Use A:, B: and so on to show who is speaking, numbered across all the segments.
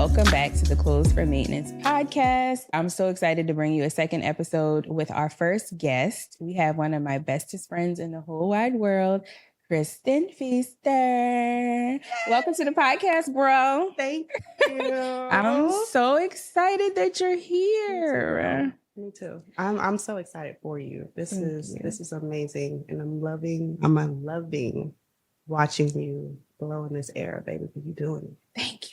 A: welcome back to the Clothes for Maintenance podcast. I'm so excited to bring you a second episode with our first guest. We have one of my bestest friends in the whole wide world, Kristen Feaster. Welcome to the podcast, bro.
B: Thank you.
A: I'm so excited that you're here.
B: Me too. I'm so excited for you. This is amazing, and I'm loving watching you blow in this air, baby. What you doing?
A: Thank you.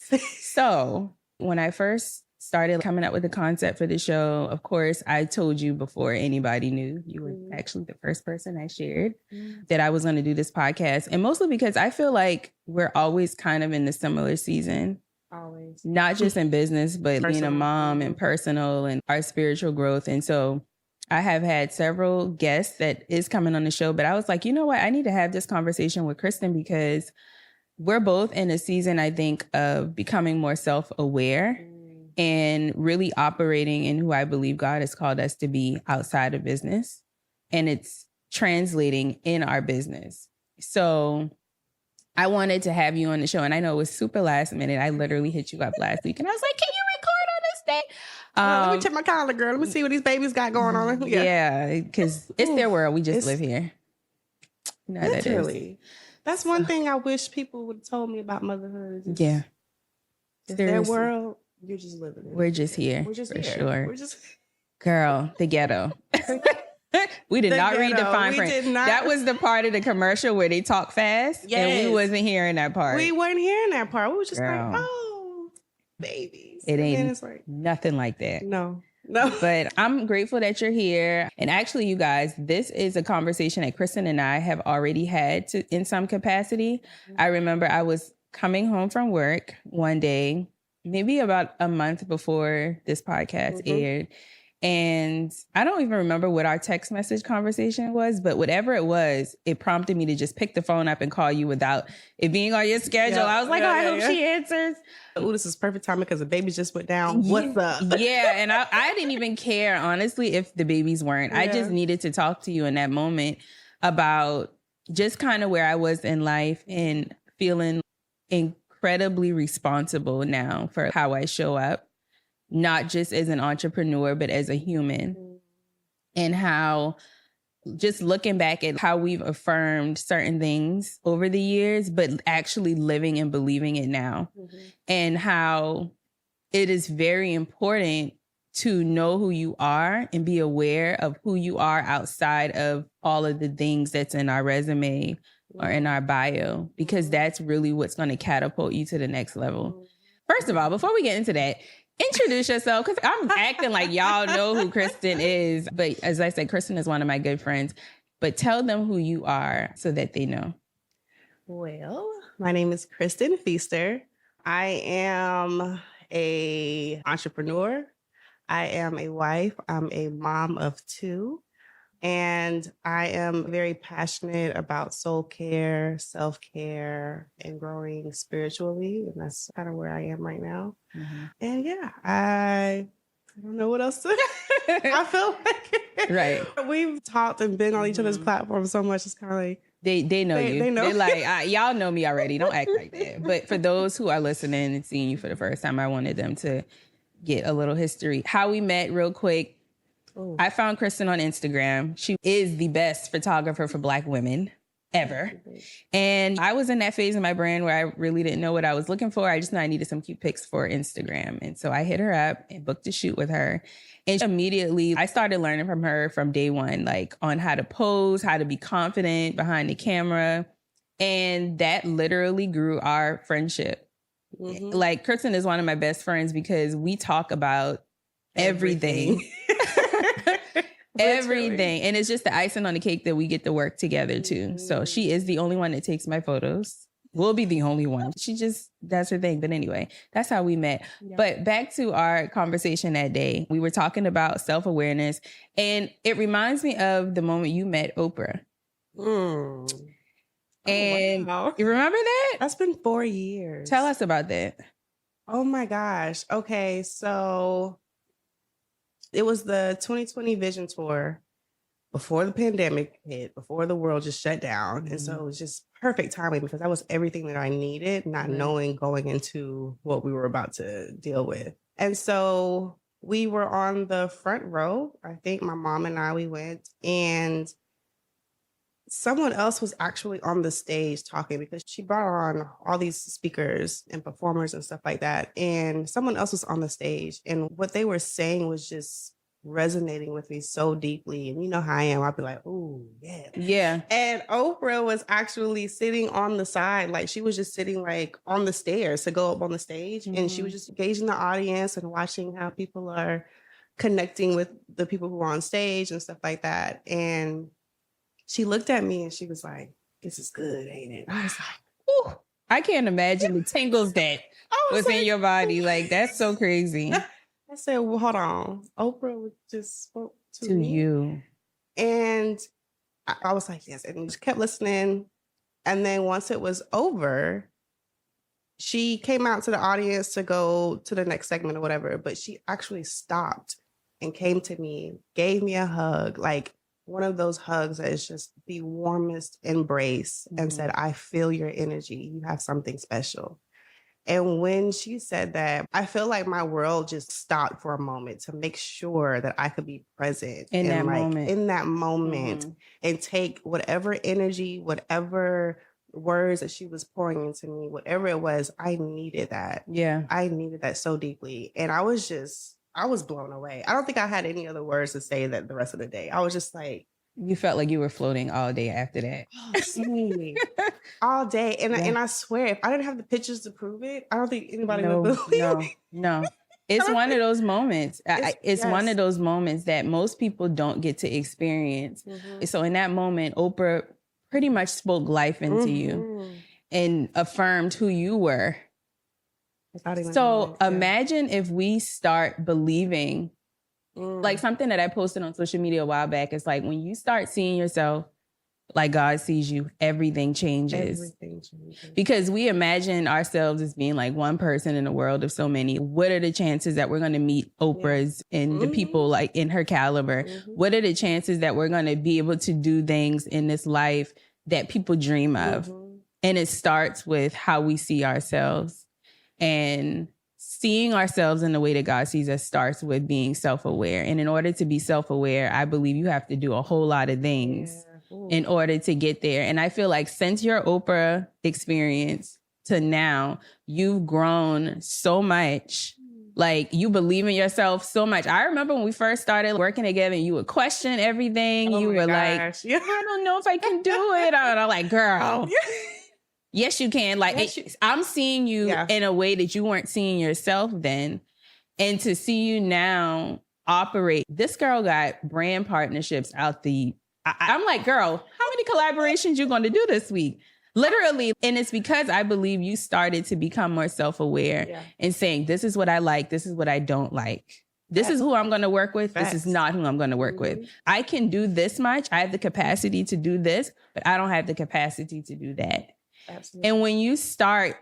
A: Yes. So when I first started coming up with the concept for the show, of course, I told you before anybody knew. You were actually the first person I shared that I was going to do this podcast. And mostly because I feel like we're always kind of in the similar season.
B: Always.
A: Not just in business, but being a mom and personal and our spiritual growth. And so I have had several guests that is coming on the show, but I was like, you know what? I need to have this conversation with Kristen because we're both in a season, I think, of becoming more self-aware and really operating in who I believe God has called us to be outside of business. And it's translating in our business. So I wanted to have you on the show. And I know it was super last minute. I literally hit you up last week and I was like, can you record on this day?
B: Let me check my calendar, girl. Let me see what these babies got going on.
A: Yeah, because it's their world. We just live here. No,
B: literally. That's one thing I wish people would have told me about motherhood.
A: Yeah.
B: It's their world. You're just living it.
A: We're just here.
B: We're just
A: for
B: here.
A: Sure.
B: We're just
A: girl, the ghetto. We did not read the fine print. That was the part of the commercial where they talk fast. Yes. And we wasn't hearing that part.
B: We weren't hearing that part. We were just like, oh, babies.
A: It ain't nothing like that.
B: No.
A: But I'm grateful that you're here. And actually, you guys, this is a conversation that Kristen and I have already had in some capacity. I remember I was coming home from work one day, maybe about a month before this podcast aired. And I don't even remember what our text message conversation was, but whatever it was, it prompted me to just pick the phone up and call you without it being on your schedule. I was like, I hope she answers.
B: Oh, this is perfect timing because the babies just went down. What's up?
A: Yeah, and I didn't even care, honestly, if the babies weren't. I just needed to talk to you in that moment about just kind of where I was in life and feeling incredibly responsible now for how I show up. Not just as an entrepreneur, but as a human. And how just looking back at how we've affirmed certain things over the years, but actually living and believing it now. And how it is very important to know who you are and be aware of who you are outside of all of the things that's in our resume or in our bio, because that's really what's going to catapult you to the next level. First of all, before we get into that, introduce yourself, because I'm acting like y'all know who Kristen is. But as I said, Kristen is one of my good friends. But tell them who you are so that they know.
B: Well, my name is Kristen Feaster. I am an entrepreneur. I am a wife. I'm a mom of 2. And I am very passionate about soul care, self-care, and growing spiritually. And that's kind of where I am right now. And yeah, I don't know what else to I feel like
A: right.
B: We've talked and been on each other's platforms so much. It's kind of like
A: they know you.
B: They know.
A: They're like, y'all know me already. Don't act like that. But for those who are listening and seeing you for the first time, I wanted them to get a little history. How we met, real quick. I found Kristen on Instagram. She is the best photographer for Black women ever. And I was in that phase of my brand where I really didn't know what I was looking for. I just knew I needed some cute pics for Instagram. And so I hit her up and booked a shoot with her. And immediately I started learning from her from day one, like on how to pose, how to be confident behind the camera. And that literally grew our friendship. Like Kristen is one of my best friends because we talk about everything. Everything. And it's just the icing on the cake that we get to work together too. So she is the only one that takes my photos. We'll be the only one. She just does her thing. But anyway, that's how we met. Yeah. But back to our conversation that day. We were talking about self-awareness. And it reminds me of the moment you met Oprah. And wow. You remember that?
B: That's been 4 years.
A: Tell us about that.
B: Oh my gosh. Okay, so it was the 2020 Vision Tour before the pandemic hit, before the world just shut down. And so it was just perfect timing because that was everything that I needed, not knowing going into what we were about to deal with. And so we were on the front row. I think my mom and I, we went, and someone else was actually on the stage talking because she brought on all these speakers and performers and stuff like that. And someone else was on the stage, and what they were saying was just resonating with me so deeply. And you know how I am. I'll be like, oh, yeah.
A: Yeah.
B: And Oprah was actually sitting on the side. Like she was just sitting like on the stairs to go up on the stage. And she was just engaging the audience and watching how people are connecting with the people who are on stage and stuff like that. And she looked at me and she was like, this is good, ain't it? I was like,
A: ooh, I can't imagine the tingles that was in your body. Like, that's so crazy.
B: I said, well, hold on. Oprah just spoke to me.
A: You.
B: And I was like, yes. And just kept listening. And then once it was over, she came out to the audience to go to the next segment or whatever. But she actually stopped and came to me, gave me a hug, like one of those hugs that is just the warmest embrace, and said, I feel your energy. You have something special. And when she said that, I feel like my world just stopped for a moment to make sure that I could be present
A: in that
B: moment and take whatever energy, whatever words that she was pouring into me, whatever it was, I needed that.
A: Yeah.
B: I needed that so deeply. And I was blown away. I don't think I had any other words to say that the rest of the day. I was just like,
A: you felt like you were floating all day after that.
B: All day. And I swear, if I didn't have the pictures to prove it, I don't think anybody would believe me.
A: No. It's one of those moments. It's one of those moments that most people don't get to experience. So in that moment, Oprah pretty much spoke life into you and affirmed who you were. So imagine if we start believing, like something that I posted on social media a while back, is like when you start seeing yourself like God sees you, everything changes. Because we imagine ourselves as being like one person in a world of so many. What are the chances that we're going to meet Oprahs and the people like in her caliber? What are the chances that we're going to be able to do things in this life that people dream of? And it starts with how we see ourselves. And seeing ourselves in the way that God sees us starts with being self-aware. And in order to be self-aware, I believe you have to do a whole lot of things in order to get there. And I feel like since your Oprah experience to now, you've grown so much. Like you believe in yourself so much. I remember when we first started working together and you would question everything. You were like, I don't know if I can do it. I'm like, girl. Yes, you can. Like, I'm seeing you in a way that you weren't seeing yourself then. And to see you now operate, this girl got brand partnerships out I'm like, girl, how many collaborations you going to do this week? Literally. And it's because I believe you started to become more self-aware and saying, this is what I like. This is what I don't like. This is who I'm going to work with. This is not who I'm going to work with. I can do this much. I have the capacity to do this, but I don't have the capacity to do that. Absolutely. And when you start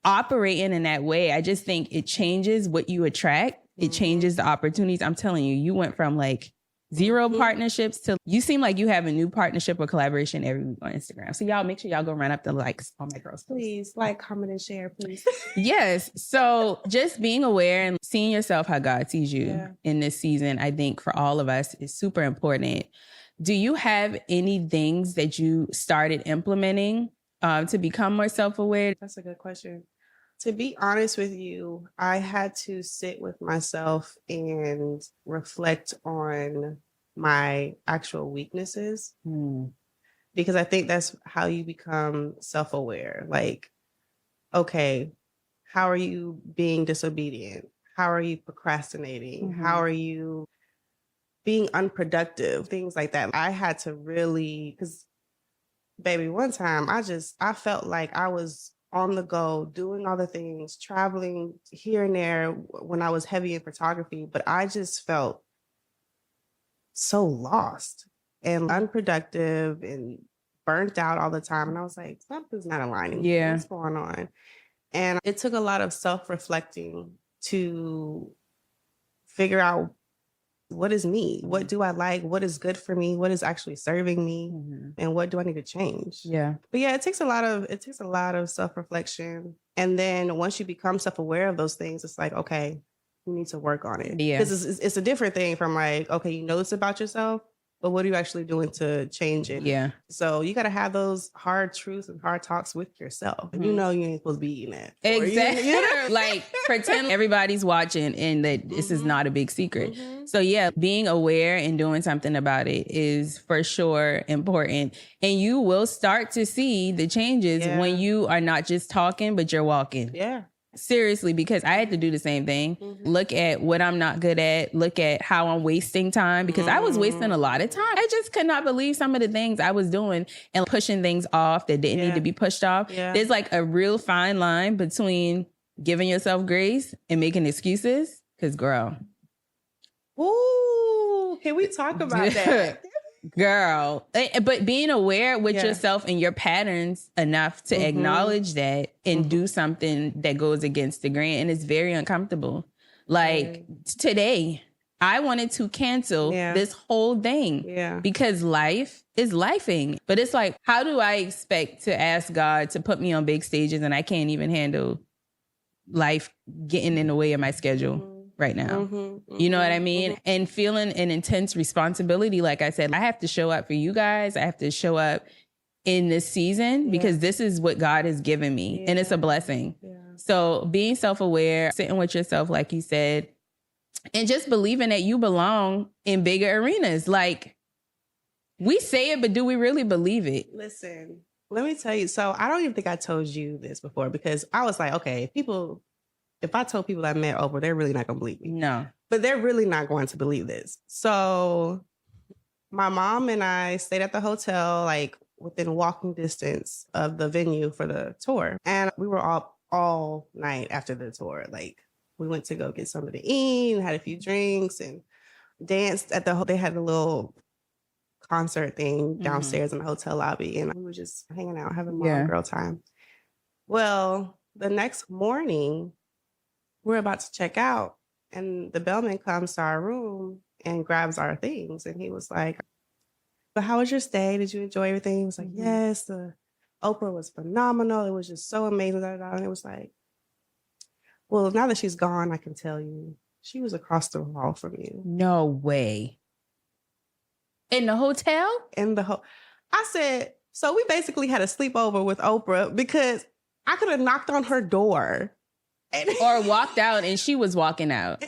A: operating in that way, I just think it changes what you attract. It changes the opportunities. I'm telling you, you went from like 0 partnerships to you seem like you have a new partnership or collaboration every week on Instagram. So y'all make sure y'all go run up the likes on my girls.
B: Please like, comment, and share, please.
A: Yes. So just being aware and seeing yourself how God sees you in this season, I think for all of us is super important. Do you have any things that you started implementing to become more self-aware?
B: That's a good question. To be honest with you, I had to sit with myself and reflect on my actual weaknesses because I think that's how you become self-aware. Like, okay, how are you being disobedient? How are you procrastinating? How are you being unproductive? Things like that. I had to really, because baby, one time I felt like I was on the go, doing all the things, traveling here and there when I was heavy in photography, but I just felt so lost and unproductive and burnt out all the time. And I was like, something's not aligning.
A: Yeah.
B: What's going on? And it took a lot of self-reflecting to figure out What is me? What do I like? What is good for me? What is actually serving me? And what do I need to change?
A: Yeah.
B: But yeah, it takes a lot of self-reflection. And then once you become self-aware of those things, it's like, okay, you need to work on it.
A: Yeah.
B: Because it's a different thing from like, okay, you know this about yourself, but what are you actually doing to change it?
A: Yeah.
B: So you got to have those hard truths and hard talks with yourself. You know you ain't supposed to be eating that.
A: Exactly.
B: You know?
A: Like pretend everybody's watching and that this is not a big secret. So yeah, being aware and doing something about it is for sure important. And you will start to see the changes when you are not just talking, but you're walking.
B: Yeah.
A: Seriously, because I had to do the same thing. Look at what I'm not good at. Look at how I'm wasting time, because I was wasting a lot of time. I just could not believe some of the things I was doing and pushing things off that didn't need to be pushed off. Yeah. There's like a real fine line between giving yourself grace and making excuses. Because girl.
B: Ooh, can we talk about that?
A: Girl, but being aware with yourself and your patterns enough to acknowledge that and do something that goes against the grain. And it's very uncomfortable. Like today, I wanted to cancel this whole thing because life is lifing. But it's like, how do I expect to ask God to put me on big stages and I can't even handle life getting in the way of my schedule right now? You know what I mean? And feeling an intense responsibility. Like I said, I have to show up for you guys. I have to show up in this season because this is what God has given me and it's a blessing. So being self-aware, sitting with yourself, like you said, and just believing that you belong in bigger arenas. Like we say it, but do we really believe it?
B: Listen, let me tell you. So I don't even think I told you this before because I was like, okay, if I told people I met Oprah, they're really not going to believe me.
A: No.
B: But they're really not going to believe this. So my mom and I stayed at the hotel, like within walking distance of the venue for the tour. And we were all night after the tour. Like we went to go get something to eat and had a few drinks and danced at they had a little concert thing downstairs in the hotel lobby. And we were just hanging out, having mom girl time. Well, the next morning, we're about to check out and the bellman comes to our room and grabs our things. And he was like, but how was your stay? Did you enjoy everything? He was like, yes, the Oprah was phenomenal. It was just so amazing. And it was like, well, now that she's gone, I can tell you, she was across the hall from you.
A: No way. In the hotel?
B: I said, so we basically had a sleepover with Oprah because I could have knocked on her door.
A: Or walked out and she was walking out.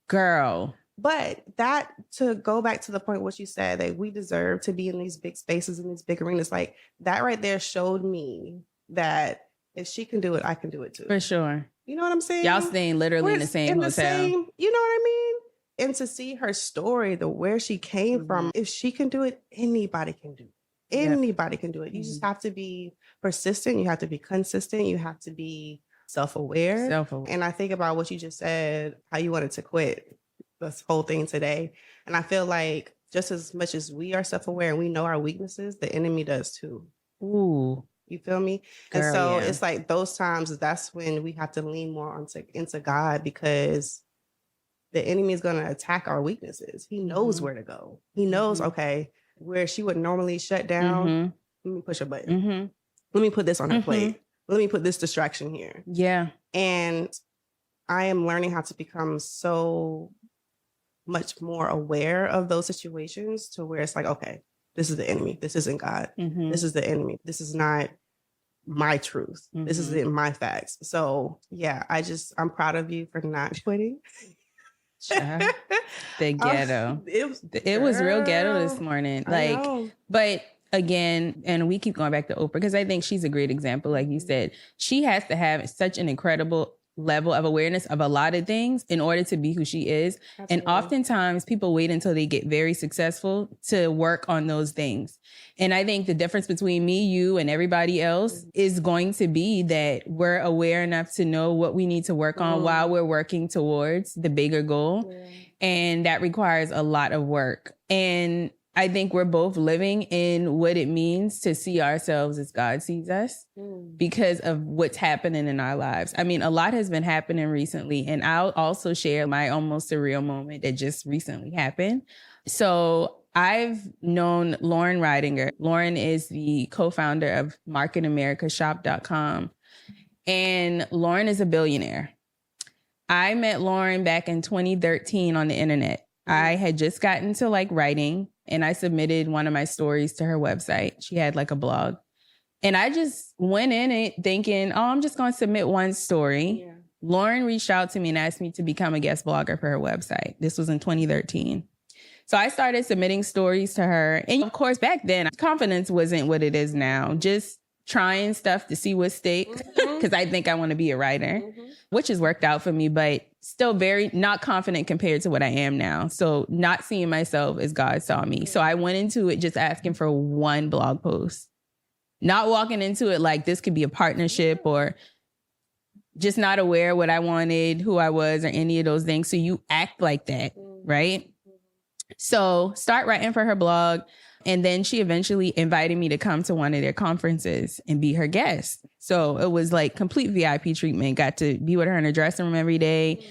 A: Girl.
B: But that, to go back to the point what you said, that we deserve to be in these big spaces, in these big arenas, like that right there showed me that if she can do it, I can do it too.
A: For sure.
B: You know what I'm saying?
A: Y'all staying literally in the same hotel.
B: You know what I mean? And to see her story, where she came from, if she can do it, anybody can do it. Anybody can do it. You just have to be persistent. You have to be consistent. You have to be self-aware. And I think about what you just said, how you wanted to quit this whole thing today. And I feel like just as much as we are self-aware and we know our weaknesses, the enemy does too.
A: Ooh.
B: You feel me? Girl, and so it's like those times, that's when we have to lean more into God because the enemy is going to attack our weaknesses. He knows where to go. He knows, okay, where she would normally shut down, let me push a button. Let me put this on her plate. Let me put this distraction here.
A: Yeah.
B: And I am learning how to become so much more aware of those situations to where it's like, okay, this is the enemy. This isn't God. This is the enemy. This is not my truth. This isn't my facts. So yeah, I'm proud of you for not quitting.
A: The ghetto. It was real ghetto this morning. But again, and we keep going back to Oprah because I think she's a great example. Like you said, she has to have such an incredible level of awareness of a lot of things in order to be who she is. Absolutely. And oftentimes people wait until they get very successful to work on those things. And I think the difference between me, you, and everybody else is going to be that we're aware enough to know what we need to work on while we're working towards the bigger goal. And that requires a lot of work. And I think we're both living in what it means to see ourselves as God sees us because of what's happening in our lives. I mean, a lot has been happening recently, and I'll also share my almost surreal moment that just recently happened. So I've known Lauren Ridinger. Lauren is the co-founder of marketamericaShop.com, and Lauren is a billionaire. I met Lauren back in 2013 on the internet. I had just gotten to like writing, and I submitted one of my stories to her website. She had like a blog. And I just went in it thinking, oh, I'm just going to submit one story. Yeah. Lauren reached out to me and asked me to become a guest blogger for her website. This was in 2013. So I started submitting stories to her. And of course, back then, confidence wasn't what it is now. Just trying stuff to see what sticks, because I think I want to be a writer, which has worked out for me, but still very not confident compared to what I am now. So not seeing myself as God saw me. So I went into it just asking for one blog post, not walking into it like this could be a partnership or just not aware what I wanted, who I was, or any of those things. So you act like that, right? So start writing for her blog. And then she eventually invited me to come to one of their conferences and be her guest. So it was like complete VIP treatment. Got to be with her in her dressing room every day.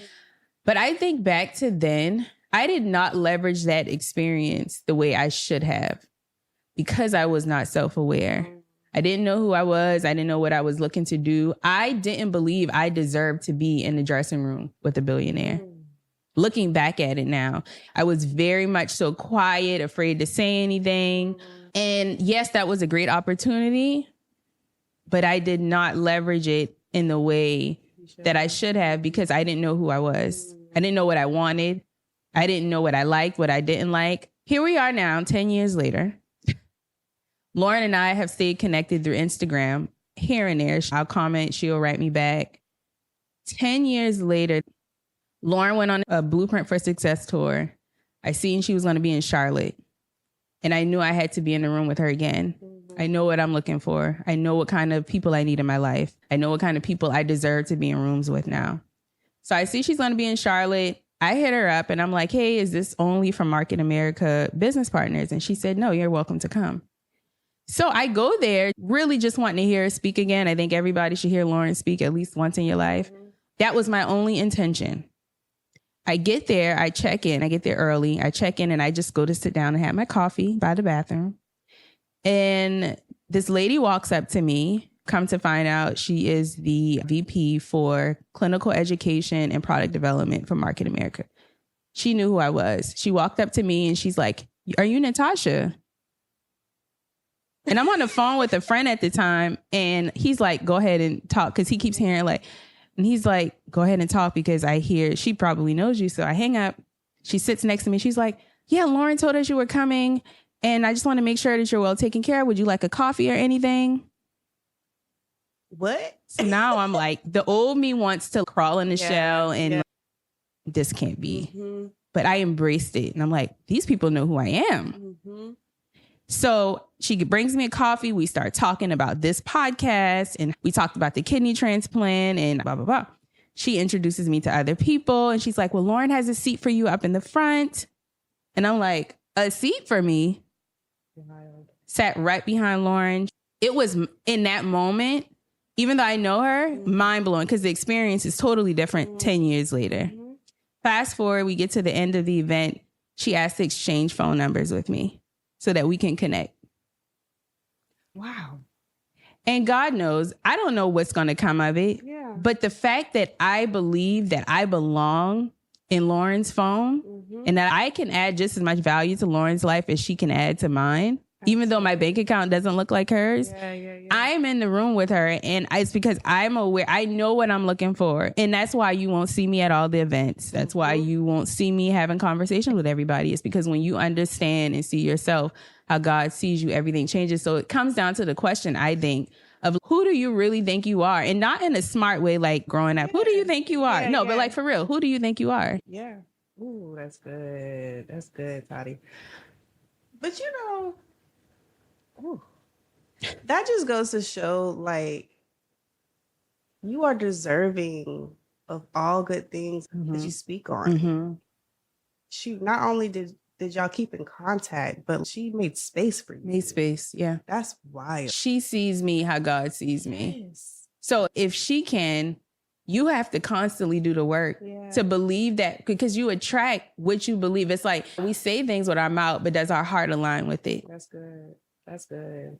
A: But I think back to then, I did not leverage that experience the way I should have because I was not self-aware. I didn't know who I was. I didn't know what I was looking to do. I didn't believe I deserved to be in the dressing room with a billionaire. Looking back at it now, I was very much so quiet, afraid to say anything. And yes, that was a great opportunity, but I did not leverage it in the way that I should have because I didn't know who I was. I didn't know what I wanted. I didn't know what I liked, what I didn't like. Here we are now, 10 years later. Lauren and I have stayed connected through Instagram here and there. I'll comment, she'll write me back. 10 years later, Lauren went on a Blueprint for Success tour. I seen she was going to be in Charlotte. And I knew I had to be in the room with her again. I know what I'm looking for. I know what kind of people I need in my life. I know what kind of people I deserve to be in rooms with now. So I see she's going to be in Charlotte. I hit her up and I'm like, hey, is this only for Market America business partners? And she said, no, you're welcome to come. So I go there really just wanting to hear her speak again. I think everybody should hear Lauren speak at least once in your life. That was my only intention. I get there, I check in, I get there early, I check in and I just go to sit down and have my coffee by the bathroom. And this lady walks up to me, come to find out she is the VP for clinical education and product development for Market America. She knew who I was. She walked up to me and she's like, are you Natasha? And I'm on the phone with a friend at the time and he's like, go ahead and talk because he keeps hearing like, and he's like, go ahead and talk because I hear she probably knows you. So I hang up. She sits next to me. She's like, yeah, Lauren told us you were coming. And I just want to make sure that you're well taken care of. Would you like a coffee or anything?
B: What?
A: So now I'm like, the old me wants to crawl in the shell and this can't be. But I embraced it. And I'm like, these people know who I am. So she brings me a coffee. We start talking about this podcast and we talked about the kidney transplant and blah, blah, blah. She introduces me to other people and she's like, well, Lauren has a seat for you up in the front. And I'm like, a seat for me? Sat right behind Lauren. It was in that moment, even though I know her, mind blowing because the experience is totally different 10 years later. Fast forward, we get to the end of the event. She asked to exchange phone numbers with me so that we can connect.
B: Wow.
A: And God knows, I don't know what's going to come of it. Yeah. But the fact that I believe that I belong in Lauren's phone and that I can add just as much value to Lauren's life as she can add to mine, even though my bank account doesn't look like hers, I'm in the room with her. And it's because I'm aware. I know what I'm looking for. And that's why you won't see me at all the events. That's why you won't see me having conversations with everybody. It's because when you understand and see yourself, how God sees you, everything changes. So it comes down to the question, I think, of who do you really think you are? And not in a smart way, like growing up. Who do you think you are? But like for real, who do you think you are?
B: Yeah. Ooh, that's good. That's good, Toddy. But you know, that just goes to show, like, you are deserving of all good things that you speak on. Shoot, not only did did y'all keep in contact, but she made space for you.
A: Made space, yeah.
B: That's wild.
A: She sees me how God sees me.
B: Yes.
A: So if she can, you have to constantly do the work to believe that, because you attract what you believe. It's like we say things with our mouth, but does our heart align with it?
B: That's good. That's good.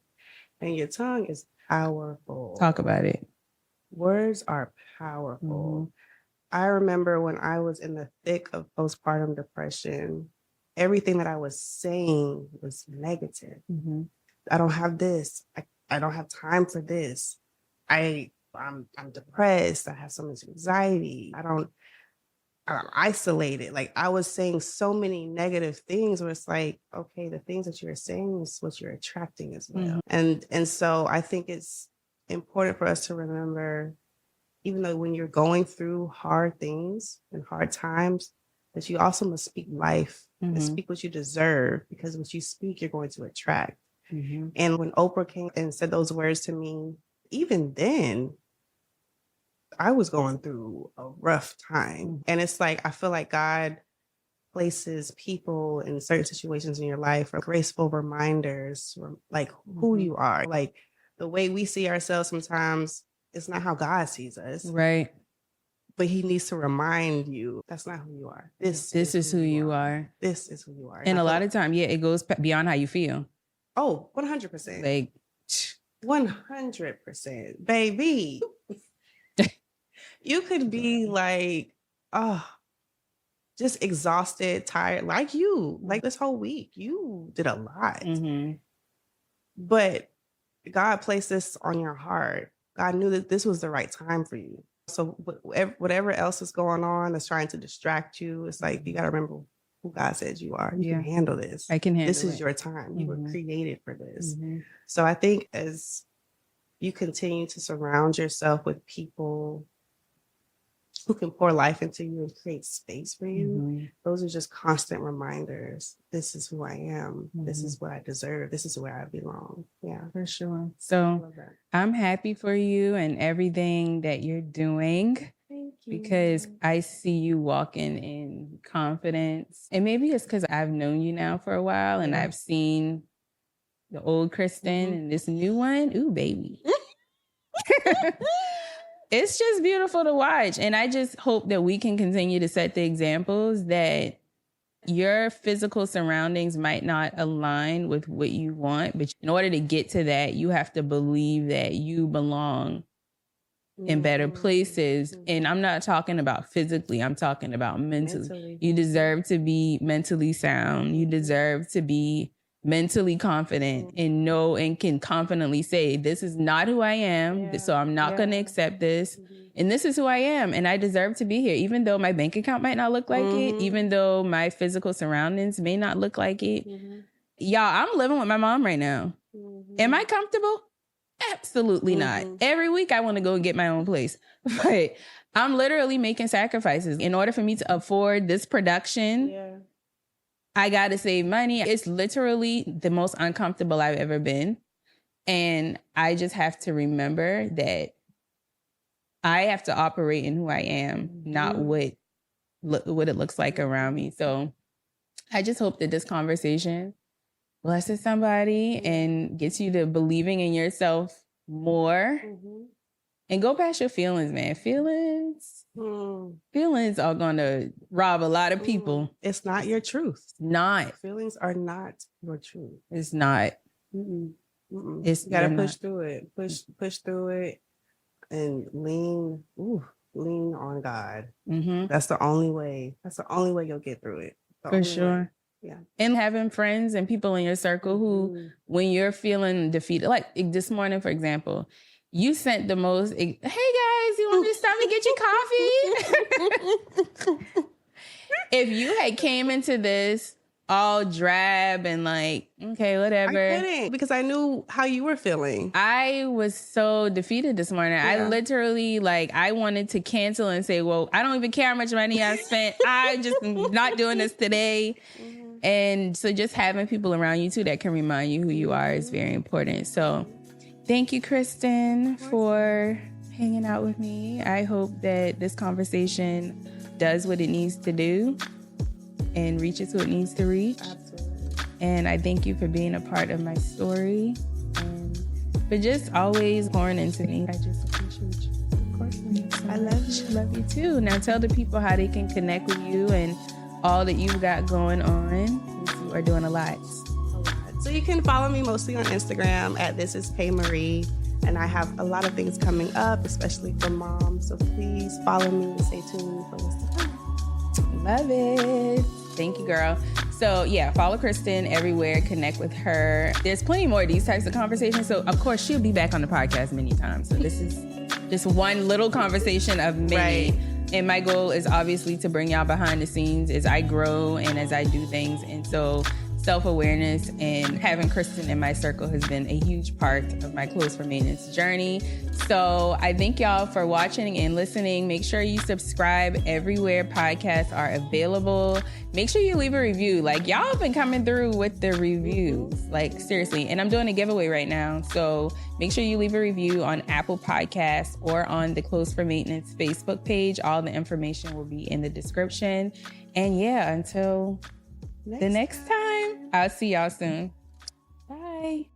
B: And your tongue is powerful.
A: Talk about it.
B: Words are powerful. I remember when I was in the thick of postpartum depression, everything that I was saying was negative. I don't have this. I don't have time for this. I'm depressed. I have so much anxiety. I'm isolated. Like, I was saying so many negative things where it's like, okay, the things that you're saying is what you're attracting as well. And so I think it's important for us to remember, even though when you're going through hard things and hard times, that you also must speak life and speak what you deserve, because what you speak, you're going to attract. And when Oprah came and said those words to me, even then, I was going through a rough time. And it's like, I feel like God places people in certain situations in your life for graceful reminders, like who you are. Like, the way we see ourselves sometimes, it's not how God sees us.
A: Right.
B: But he needs to remind you, that's not who you are. This
A: is who you are.
B: This is who you are.
A: And a lot of time, it goes beyond how you feel.
B: Oh, 100%.
A: Like
B: 100%. Baby. You could be like, just exhausted, tired, like you. Like this whole week, you did a lot. But God placed this on your heart. God knew that this was the right time for you. So whatever else is going on that's trying to distract you, it's like, you got to remember who God says you are. You can handle this.
A: I can handle
B: this.
A: This
B: is your time. You were created for this. So I think as you continue to surround yourself with people who can pour life into you and create space for you, those are just constant reminders. This is who I am. This is what I deserve. This is where I belong. Yeah,
A: for sure. So I'm happy for you and everything that you're doing.
B: Thank you.
A: Because I see you walking in confidence. And maybe it's because I've known you now for a while and I've seen the old Kristen and this new one. Ooh, baby. It's just beautiful to watch. And I just hope that we can continue to set the examples that your physical surroundings might not align with what you want. But in order to get to that, you have to believe that you belong in better places. And I'm not talking about physically. I'm talking about mentally. You deserve to be mentally sound. You deserve to be mentally confident and know and can confidently say, this is not who I am. So I'm not going to accept this. And this is who I am. And I deserve to be here, even though my bank account might not look like it, even though my physical surroundings may not look like it. Y'all, I'm living with my mom right now. Am I comfortable? Absolutely not. Every week I want to go and get my own place. But I'm literally making sacrifices. In order for me to afford this production, I got to save money. It's literally the most uncomfortable I've ever been. And I just have to remember that I have to operate in who I am, not what it looks like around me. So I just hope that this conversation blesses somebody and gets you to believing in yourself more. And go past your feelings, man. Feelings are going to rob a lot of people.
B: It's not your truth.
A: Not.
B: Feelings are not your truth.
A: It's not.
B: It's, you got to push through it. Push through it and lean on God. That's the only way. That's the only way you'll get through it.
A: For sure.
B: Yeah.
A: And having friends and people in your circle who, when you're feeling defeated, like this morning, for example, you sent the most, hey guys, you want me to stop and get you coffee? If you had came into this all drab and like, okay, whatever.
B: I couldn't, because I knew how you were feeling.
A: I was so defeated this morning. I literally, I wanted to cancel and say, well, I don't even care how much money I spent. I just not doing this today. And so just having people around you too that can remind you who you are is very important. So thank you, Kristen, for hanging out with me. I hope that this conversation does what it needs to do. and reach it to what it needs to reach.
B: Absolutely.
A: And I thank you for being a part of my story and for just always pouring into me. I just appreciate you. Of course,
B: I love you.
A: Love you too. Now tell the people how they can connect with you and all that you've got going on. You are doing a lot.
B: So you can follow me mostly on Instagram at This Is Kay Marie. And I have a lot of things coming up, especially for moms. So please follow me and stay tuned for what's to come.
A: Love it. Thank you, girl. So yeah, follow Kristen everywhere. Connect with her. There's plenty more of these types of conversations. So of course, she'll be back on the podcast many times. So this is just one little conversation of many.
B: Right.
A: And my goal is obviously to bring y'all behind the scenes as I grow and as I do things. And so self-awareness and having Kristen in my circle has been a huge part of my Clothes for Maintenance journey. So I thank y'all for watching and listening. Make sure you subscribe everywhere podcasts are available. Make sure you leave a review. Like, y'all have been coming through with the reviews. Like, seriously. And I'm doing a giveaway right now. So make sure you leave a review on Apple Podcasts or on the Clothes for Maintenance Facebook page. All the information will be in the description. And yeah, until the next time, I'll see y'all soon. Bye.